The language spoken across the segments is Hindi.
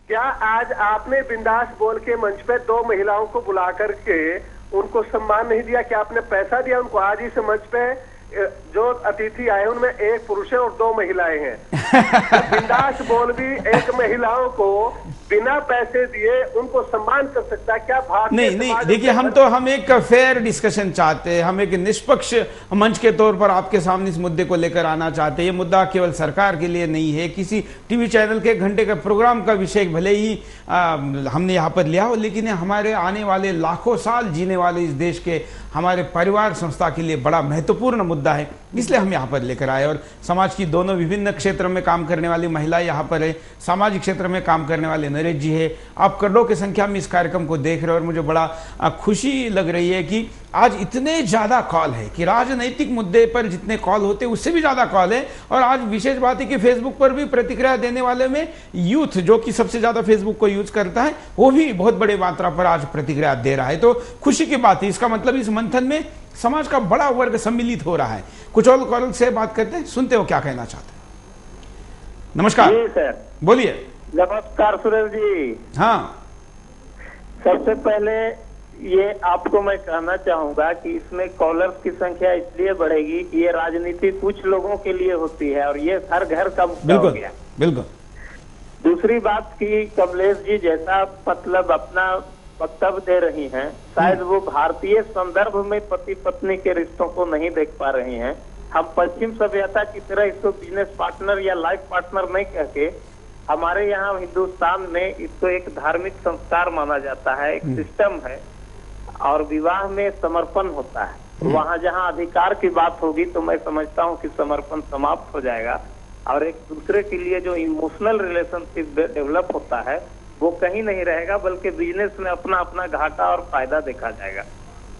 क्या आज आपने बिंदास बोल के मंच पे 2 महिलाओं को बुला करके उनको सम्मान नहीं दिया? क्या आपने पैसा दिया उनको? आज इस मंच पे जो अतिथि आए उनमें 1 पुरुष है और 2 महिलाएं हैं। बिंदास बोल भी एक महिलाओं को बिना पैसे दिए उनको सम्मान कर सकता है क्या? नहीं, देखिए, हम एक फेयर डिस्कशन चाहते हैं, हम एक निष्पक्ष मंच के तौर पर आपके सामने इस मुद्दे को लेकर आना चाहते हैं। ये मुद्दा केवल सरकार के लिए नहीं है, किसी टीवी चैनल के 1 घंटे का प्रोग्राम का विषय भले ही हमने यहाँ पर लिया हो, लेकिन हमारे आने वाले लाखों साल जीने वाले इस देश के हमारे परिवार संस्था के लिए बड़ा महत्वपूर्ण मुद्दा है, इसलिए हम यहाँ पर लेकर आए। और समाज की दोनों विभिन्न क्षेत्रों में काम करने वाली महिलाएं यहाँ पर है, सामाजिक क्षेत्र में काम करने वाले नरेश जी है। आप करोड़ों की संख्या में इस कार्यक्रम को देख रहे हो और मुझे बड़ा खुशी लग रही है कि आज इतने ज्यादा कॉल है कि राजनैतिक मुद्दे पर जितने कॉल होते उससे भी ज्यादा कॉल है। और आज विशेष बात है कि फेसबुक पर भी प्रतिक्रिया देने वाले में यूथ, जो कि सबसे ज्यादा फेसबुक को यूज करता है, वो भी बहुत बड़ी मात्रा पर आज प्रतिक्रिया दे रहा है। तो खुशी की बात है। इसका मतलब इस मंथन में समाज का बड़ा वर्ग सम्मिलित हो रहा है। कुछ और कॉल से बात करते हैं, सुनते हो क्या कहना चाहते हैं। नमस्कार जी सर, बोलिए। नमस्कार सुरेश जी। हाँ, सबसे पहले ये आपको मैं कहना चाहूंगा कि इसमें कॉलर्स की संख्या इसलिए बढ़ेगी कि ये राजनीति कुछ लोगों के लिए होती है और ये हर घर का मुद्दा हो गया। बिल्कुल। दूसरी बात की कमलेश जी जैसा मतलब अपना वक्तव्य दे रही हैं, शायद वो भारतीय संदर्भ में पति पत्नी के रिश्तों को नहीं देख पा रही हैं। हम पश्चिम सभ्यता की तरह इसको बिजनेस पार्टनर या लाइफ पार्टनर नहीं कह के, हमारे यहाँ हिंदुस्तान में इसको एक धार्मिक संस्कार माना जाता है, एक सिस्टम है और विवाह में समर्पण होता है। वहाँ जहाँ अधिकार की बात होगी तो मैं समझता हूँ कि समर्पण समाप्त हो जाएगा और एक दूसरे के लिए जो इमोशनल रिलेशनशिप डेवलप होता है वो कहीं नहीं रहेगा, बल्कि बिजनेस में अपना अपना घाटा और फायदा देखा जाएगा।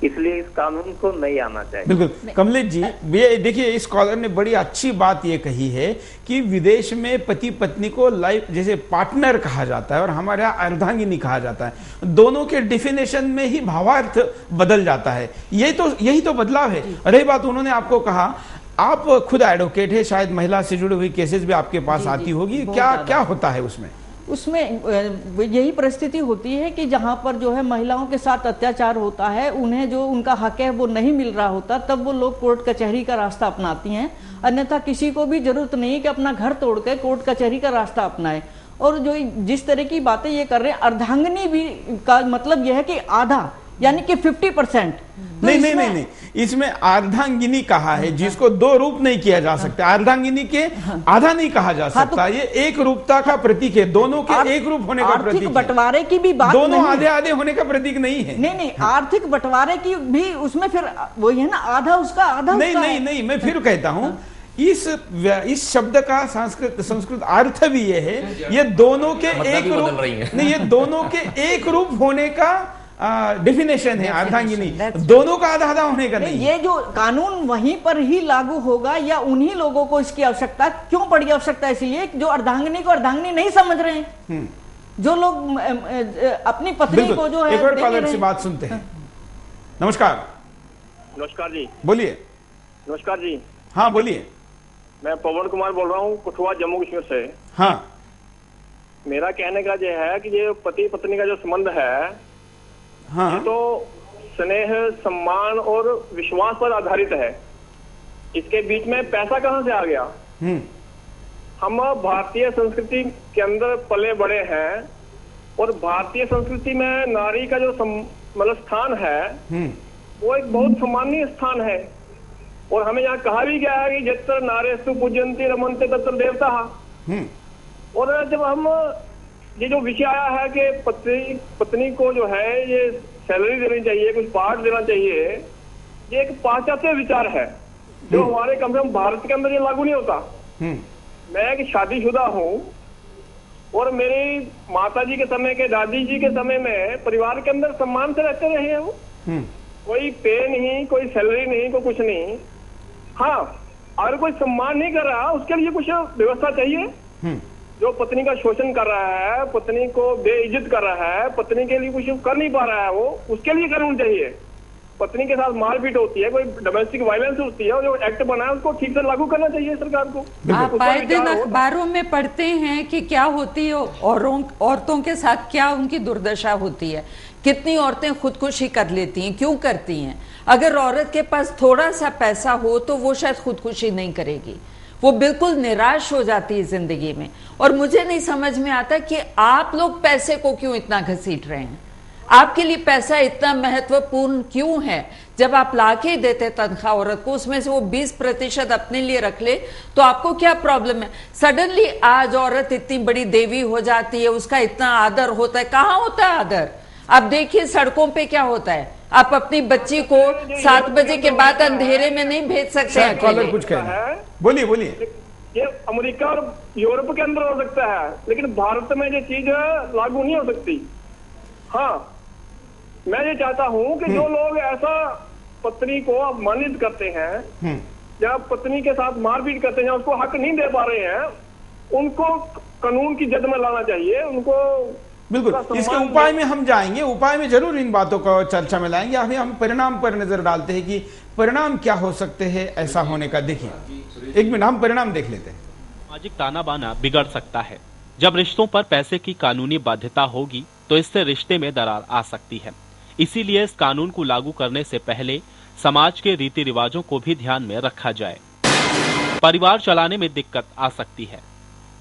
इसलिए इस कानून को नहीं आना चाहिए। बिल्कुल कमलेश जी, ये देखिए, इस कॉलर ने बड़ी अच्छी बात ये कही है कि विदेश में पति पत्नी को लाइफ जैसे पार्टनर कहा जाता है और हमारे यहाँ अर्धांगिनी कहा जाता है। दोनों के डिफिनेशन में ही भावार्थ बदल जाता है। यही तो बदलाव है। रही बात, उन्होंने आपको कहा, आप खुद एडवोकेट है, शायद महिला से जुड़ी हुई केसेस भी आपके पास आती होगी, क्या होता है उसमें? यही परिस्थिति होती है कि जहां पर जो है महिलाओं के साथ अत्याचार होता है, उन्हें जो उनका हक है वो नहीं मिल रहा होता, तब वो लोग कोर्ट कचहरी का रास्ता अपनाती हैं। अन्यथा किसी को भी जरूरत नहीं है कि अपना घर तोड़ कर कोर्ट कचहरी का रास्ता अपनाए। और जो जिस तरह की बातें ये कर रहे हैं, अर्धांगिनी भी का मतलब यह है कि आधा, यानी कि 50%। तो नहीं, इसमें अर्धांगिनी कहा है जिसको 2 रूप नहीं किया जा सकता। अर्धांगिनी के आधा नहीं कहा जा सकता। ये एक रूपता का प्रतीक है, दोनों के एक रूप होने का प्रतीक है। बंटवारे की भी बात, दोनों आधे आधे होने का प्रतीक नहीं है। नहीं, आर्थिक बंटवारे की भी उसमें फिर वही है ना, आधा उसका आधा नहीं, मैं फिर कहता हूँ, इस शब्द का संस्कृत अर्थ भी ये है, ये दोनों के एक रूप नहीं, ये दोनों के एक रूप होने का डेफिनेशन है अर्धांगिनी, दोनों का आधा आधा होने का नहीं। ये जो कानून वहीं पर ही लागू होगा या उन्हीं लोगों को इसकी आवश्यकता क्यों पड़ी? आवश्यकता इसलिए जो अर्धांगिनी को अर्धांगिनी नहीं समझ रहे हैं, जो लोग अपनी पत्नी को जो है। एक और कॉलर से बात सुनते हैं। नमस्कार। नमस्कार जी। बोलिए। नमस्कार जी। हाँ बोलिए। मैं पवन कुमार बोल रहा हूँ, कठुआ, जम्मू कश्मीर से। हाँ, मेरा कहने का ये है कि ये पति पत्नी का जो संबंध है, हाँ, तो स्नेह, सम्मान और विश्वास पर आधारित है। इसके बीच में पैसा कहाँ से आ गया? हम भारतीय संस्कृति के अंदर पले बड़े हैं और भारतीय संस्कृति में नारी का जो मतलब स्थान है वो एक बहुत सम्मानीय स्थान है। और हमें यहाँ कहा भी गया है कि यत्र नारेषु पूज्यन्ते रमन्ते तत्र देवताः। और जब हम ये जो विषय आया है कि पत्नी को जो है ये सैलरी देनी चाहिए, कुछ पार्ट देना चाहिए, ये एक पाश्चात्य विचार है जो हमारे कम से कम भारत के अंदर ये लागू नहीं होता। मैं एक शादीशुदा हूँ और मेरी माता जी के समय के, दादी जी के समय में परिवार के अंदर सम्मान से रहते रहे हैं। वो कोई पे नहीं, कोई सैलरी नहीं, कोई कुछ नहीं। हाँ, अगर कोई सम्मान नहीं कर रहा उसके लिए कुछ व्यवस्था चाहिए। जो पत्नी का शोषण कर रहा है, पत्नी को बेइज्जत कर रहा है, पत्नी के लिए कुछ कर नहीं पा रहा है, वो उसके लिए कानून चाहिए। पत्नी के साथ मारपीट होती है, कोई डोमेस्टिक वायलेंस होती है, और जो एक्ट बना है उसको ठीक से लागू करना चाहिए सरकार को। आप आए दिन अखबारों में पढ़ते हैं कि क्या होती है औरतों के साथ, क्या उनकी दुर्दशा होती है, कितनी औरतें खुदकुशी कर लेती हैं, क्यों करती हैं? अगर औरत के पास थोड़ा सा पैसा हो तो वो शायद खुदकुशी नहीं करेगी, वो बिल्कुल निराश हो जाती है जिंदगी में। और मुझे नहीं समझ में आता कि आप लोग पैसे को क्यों इतना घसीट रहे हैं। आपके लिए पैसा इतना महत्वपूर्ण क्यों है? जब आप लाके देते तनख्वाह औरत को, उसमें से वो 20% अपने लिए रख ले तो आपको क्या प्रॉब्लम है? सडनली आज औरत इतनी बड़ी देवी हो जाती है, उसका इतना आदर होता है। कहाँ होता है आदर? आप देखिए सड़कों पे क्या होता है। आप अपनी बच्ची को 7 बजे के बाद अंधेरे में नहीं भेज सकते। कॉलर कुछ कहना है, बोलिए बोलिए। ये अमेरिका और यूरोप के अंदर हो सकता है, लेकिन भारत में ये चीज लागू नहीं हो सकती। हाँ, मैं ये चाहता हूँ कि जो लोग ऐसा पत्नी को अपमानित करते हैं या पत्नी के साथ मारपीट करते हैं, उसको हक नहीं दे पा रहे हैं, उनको कानून की जद में लाना चाहिए। उनको बिल्कुल, इसके उपाय में हम जाएंगे, उपाय में जरूर इन बातों को चर्चा में लाएंगे। अभी हम परिणाम पर नजर डालते हैं कि परिणाम क्या हो सकते हैं ऐसा होने का। देखिए, एक मिनट, हम परिणाम देख लेते हैं। सामाजिक ताना बाना बिगड़ सकता है। जब रिश्तों पर पैसे की कानूनी बाध्यता होगी तो इससे रिश्ते में दरार आ सकती है। इसीलिए इस कानून को लागू करने से पहले समाज के रीति रिवाजों को भी ध्यान में रखा जाए। परिवार चलाने में दिक्कत आ सकती है।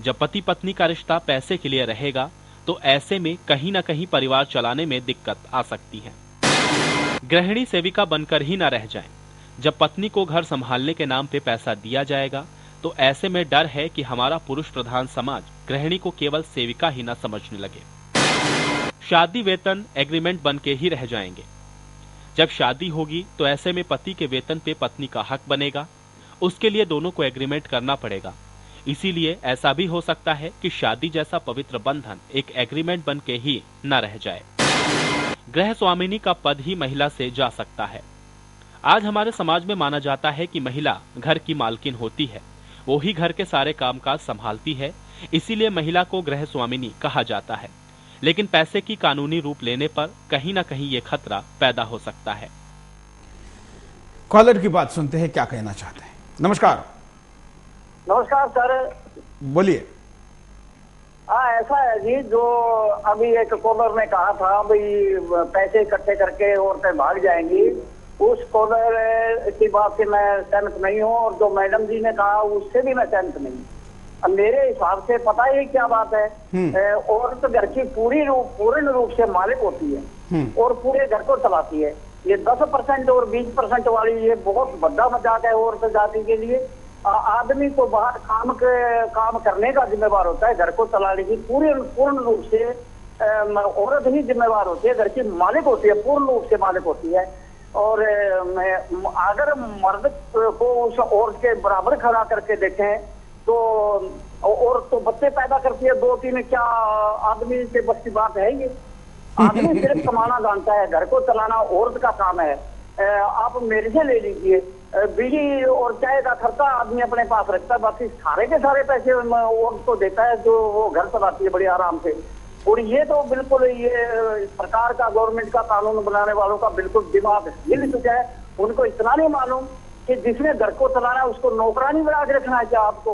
जब पति पत्नी का रिश्ता पैसे के लिए रहेगा तो ऐसे में कहीं न कहीं परिवार चलाने में दिक्कत आ सकती है। गृहिणी सेविका बनकर ही न रह जाएं। जब पत्नी को घर संभालने के नाम पे पैसा दिया जाएगा तो ऐसे में डर है कि हमारा पुरुष प्रधान समाज गृहिणी को केवल सेविका ही न समझने लगे। शादी वेतन एग्रीमेंट बन के ही रह जाएंगे। जब शादी होगी तो ऐसे में पति के वेतन पे पत्नी का हक बनेगा। उसके लिए दोनों को एग्रीमेंट करना पड़ेगा। इसीलिए ऐसा भी हो सकता है कि शादी जैसा पवित्र बंधन एक एग्रीमेंट बन के ही न रह जाए। गृह स्वामिनी का पद ही महिला से जा सकता है। आज हमारे समाज में माना जाता है कि महिला घर की मालकिन होती है, वो ही घर के सारे कामकाज संभालती है, इसीलिए महिला को गृह स्वामिनी कहा जाता है। लेकिन पैसे की कानूनी रूप लेने पर कहीं ना कहीं ये खतरा पैदा हो सकता है। कॉलर की बात सुनते हैं, क्या कहना चाहते हैं। नमस्कार। नमस्कार सर, बोलिए। ऐसा है जी, जो अभी एक कॉलर ने कहा था भाई पैसे इकट्ठे करके औरतें भाग जाएंगी, उस कॉलर की बात से मैं सहमत नहीं हूँ, और जो मैडम जी ने कहा उससे भी मैं सहमत नहीं हूँ। मेरे हिसाब से पता ही क्या बात है, औरत घर की पूर्ण रूप से मालिक होती है और पूरे घर को चलाती है। ये 10% और 20% वाली ये बहुत बड़ा मजाक है औरत जाति के लिए। आदमी को बाहर काम करने का जिम्मेवार होता है, घर को चलाने की पूर्ण रूप से औरत ही जिम्मेवार होती है, घर की मालिक होती है, पूर्ण रूप से मालिक होती है। और अगर मर्द को उस औरत के बराबर खड़ा करके देखें तो औरत तो बच्चे पैदा करती है 2-3, क्या आदमी के बस की बात है ये? आदमी सिर्फ कमाना जानता है, घर को चलाना औरत का काम है। आप मेरे से ले लीजिए, बिजली और चाय का खर्चा आदमी अपने पास रखता है, बाकी सारे के सारे पैसे औरत को देता है, जो वो घर चलाती है बड़ी आराम से। और ये तो बिल्कुल ये सरकार का, गवर्नमेंट का, कानून बनाने वालों का बिल्कुल दिमाग हिल चुका है। उनको इतना नहीं मालूम कि जिसने घर को चलाना है उसको नौकरानी बना के रखना है क्या आपको?